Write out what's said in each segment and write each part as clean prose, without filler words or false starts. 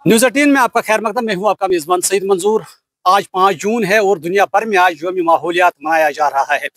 News 18 में आपका खैर मकदम। मैं हूँ आपका मेज़बान सईद मंजूर। आज 5 जून है और दुनिया भर में आज यौम माहौलियात मनाया जा रहा है।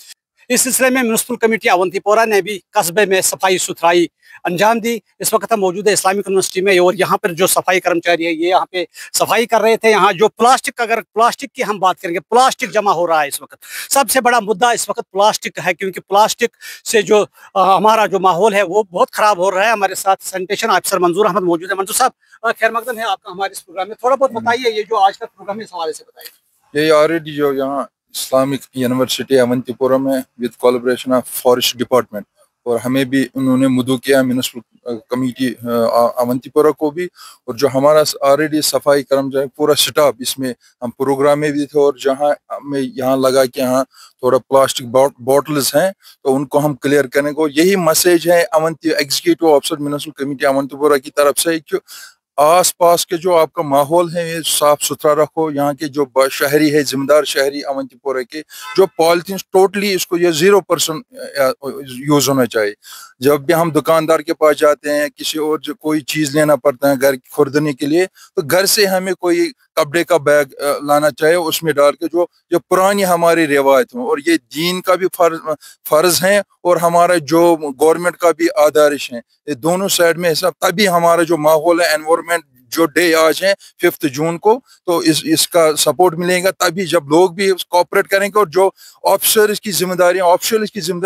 इस सिलसिले में म्युनिसिपल कमेटी अवंतीपोरा ने भी कस्बे में सफाई सुथराई अंजाम दी। इस वक्त हम मौजूद है इस्लामिक यूनिवर्सिटी में और यहाँ पर जो सफाई कर्मचारी है ये यहाँ पे सफाई कर रहे थे। यहाँ जो प्लास्टिक, अगर प्लास्टिक की हम बात करेंगे, प्लास्टिक जमा हो रहा है इस वक्त। सबसे बड़ा मुद्दा इस वक्त प्लास्टिक है, क्योंकि प्लास्टिक से जो हमारा जो माहौल है वो बहुत ख़राब हो रहा है। हमारे साथ सैनिटेशन ऑफिसर मंजूर अहमद मौजूद है। मंजूर साहब, खैर मकदम है आपका हमारे इस प्रोग्राम में। थोड़ा बहुत बताइए, ये जो आज का प्रोग्राम है इस हवाले से बताइए। ये ऑलरेडी जो यहाँ इस्लामिक यूनिवर्सिटी अवंतीपुरा में with collaboration of forest department, और हमें भी उन्होंने मुद्दू किया म्यूनिसिपल कमेटी अवंतीपुरा को भी, और जो हमारा ऑलरेडी सफाई कर्मचारी पूरा स्टाफ इसमें हम प्रोग्राम में भी थे। और जहाँ हमें यहाँ लगा कि यहाँ थोड़ा प्लास्टिक बॉटल्स हैं तो उनको हम क्लियर करने को, यही मैसेज है Awanti executive officer municipal committee Awantipora की तरफ से कि आस पास के जो आपका माहौल है ये साफ सुथरा रखो। यहाँ के जो शहरी है, जिम्मेदार शहरी अवंतीपोरा के, जो पॉलिथीन टोटली इसको ये 0% यूज होना चाहिए। जब भी हम दुकानदार के पास जाते हैं, किसी और जो कोई चीज लेना पड़ता है घर खुरदने के लिए, तो घर से हमें कोई कपड़े का बैग लाना चाहिए, उसमें डाल के जो पुरानी हमारी रिवायत हो, और ये दीन का भी फर्ज है और हमारा जो गवर्नमेंट का भी आदर्श है। ये दोनों साइड में हिसाब, तभी हमारा जो माहौल है, एनवायरनमेंट जो डे आज है 5 जून को, तो इसका सपोर्ट मिलेगा। तभी जब लोग भी कोऑपरेट करेंगे और जो ऑफिसर इसकी जिम्मेदारी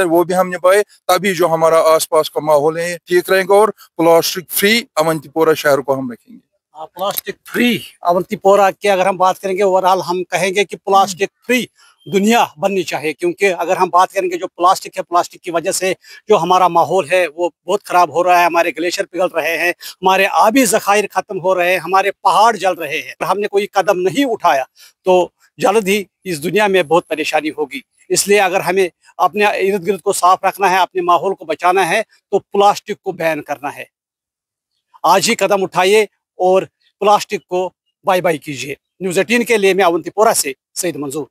वो भी हम निभाए, तभी जो हमारा आसपास का माहौल है ठीक रहेगा और प्लास्टिक फ्री अवंतीपोरा शहर को हम रखेंगे। प्लास्टिक फ्री अवंतीपोरा की अगर हम बात करेंगे, ओवरऑल हम कहेंगे कि प्लास्टिक फ्री दुनिया बननी चाहिए। क्योंकि अगर हम बात करेंगे जो प्लास्टिक है, प्लास्टिक की वजह से जो हमारा माहौल है वो बहुत ख़राब हो रहा है। हमारे ग्लेशियर पिघल रहे हैं, हमारे आबी ज़खायर ख़त्म हो रहे हैं, हमारे पहाड़ जल रहे हैं। हमने कोई कदम नहीं उठाया तो जल्द ही इस दुनिया में बहुत परेशानी होगी। इसलिए अगर हमें अपने इर्द गिर्द को साफ रखना है, अपने माहौल को बचाना है, तो प्लास्टिक को बैन करना है। आज ही कदम उठाइए और प्लास्टिक को बाय बाय कीजिए। न्यूज़ 18 के लिए मैं अवंतीपोरा से सईद मंजूर।